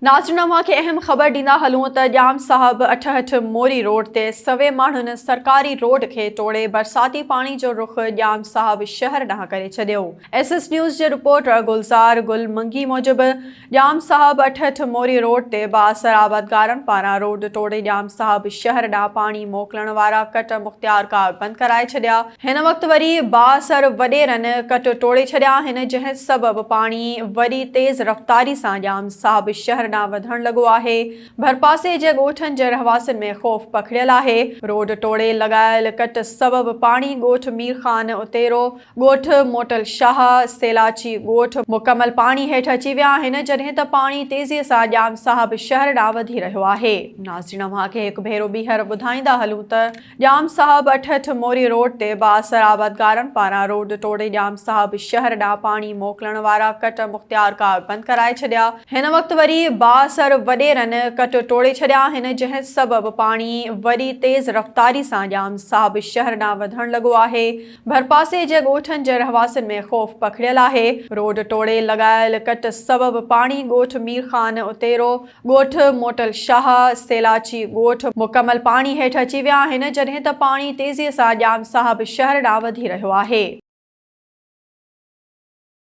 नाज़रीन खे अहम ख़बर ॾींदा हलूं त जाम साहब 88 मोरी रोड ते सवे माण्हुनि सरकारी रोड खे तोड़े बरसाती पानी जो रुख जाम साहब शहर ॾांहुं करे छॾियो। SS न्यूज़ जे रिपोर्टर गुलज़ार गुल मंगी मूजिबि जाम साहब 88 मोरी रोड ते बासर आबादगारनि पारां रोड तोड़े जाम साहब शहर ॾांहुं पाणी मोकिलण वारा कट मुख़्तियार कार बंदि कराए छॾिया। हिन वक़्तु वरी बासर वॾेरनि कट तोड़े छॾिया आहिनि, जंहिं सबबि पाणी वरी तेज़ रफ़्तारी सां जाम साहब शहर ॾांहुं वधण लॻो आहे। भरपासे जे ॻोठनि जे रहवासियुनि में ख़ौफ़ पखिड़ियल आहे। रोड तोड़े लॻायल कट सबबि पाणी ॻोठ मीर ख़ान उतेरो, ॻोठ मोटल शाह, सेलाची ॻोठ मुकमल पाणी हेठि अची विया आहिनि, जॾहिं त पाणी तेज़ीअ सां जाम साहब शहर ॾांहुं वधी रहियो आहे। नाज़रीन खे हिकु भेरो ॿीहर ॿुधाईंदा हलूं त जाम साहब 88 मोरी रोड ते बासर आबादगारनि पारां रोड तोड़े जाम साहब शहर ॾांहुं पाणी मोकिलण वारा कट मुख़्तियार कार बंदि कराए छॾिया। हिन वक़्तु वरी बासर वॾेरनि कट तोड़े छॾिया आहिनि, जंहिं सबबि पाणी वरी तेज़ रफ़्तारी सां जाम साहब शहर ॾांहुं वधण लॻो आहे। भरपासे जे ॻोठनि जे रहवासियुनि में ख़ौफ़ पखिड़ियल आहे। रोड तोड़े लॻायल कट सबबि पाणी ॻोठ मीर ख़ान उतेरो, ॻोठ मोटल शाह, सेलाची ॻोठ मुकमल पाणी हेठि अची विया आहिनि, जॾहिं त पाणी तेज़ीअ सां जाम साहब शहर ॾांहुं वधी रहियो आहे।